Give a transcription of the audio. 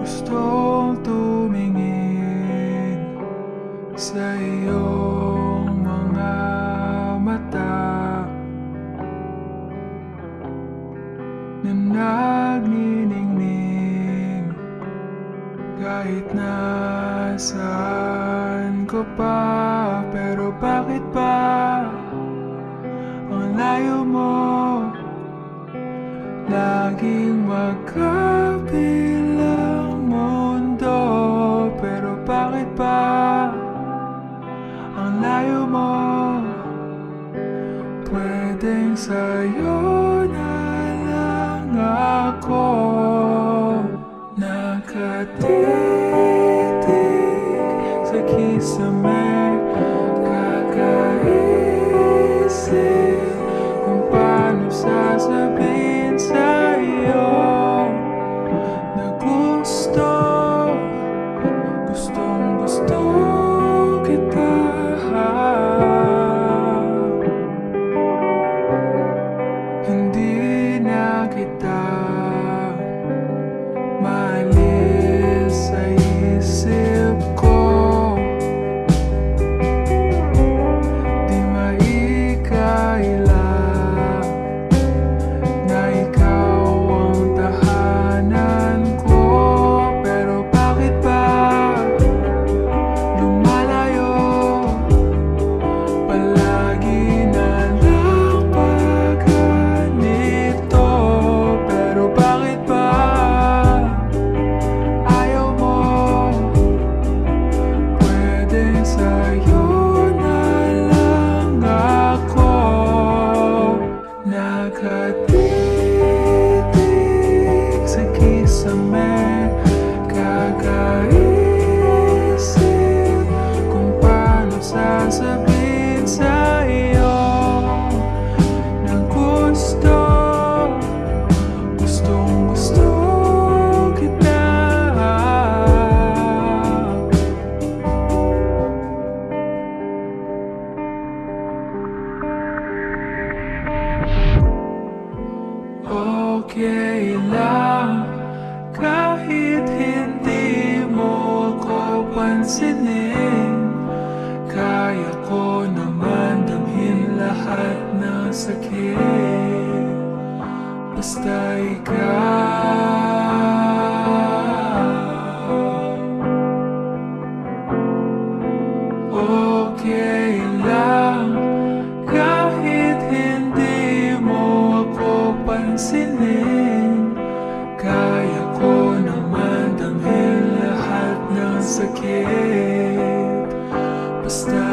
Gustong tumingin sa iyong mga mata na nagniningning kahit nasaan ko pa. Pero bakit ba ang layo mo laging magkabilang mundo? Pero bakit ba ang layo mo? Pwedeng sa'yo na lang ako nakatitig sa kisame, kakaisip kung paano sasabihin sa'yo na gustong gusto kita. Hindi na kita maalis sa isip ko. Di maikaila na ikaw ang tahanan ko. Pero bakit ba lumalayo palagi na lang pag ganito? Pero bakit ba ayaw mo? Pwedeng sa'yo na lang ako nakatitig sa kisame, kakaisip kung paano sasabihin sa'yo na gustong gusto kita. Okay lang kahit hindi mo ko pansinin. Kaya ko naman damhin lahat ng sakit basta ikaw. Okay lang kahit hindi mo ako pansinin. Kaya ko naman damhin lahat ng sakit basta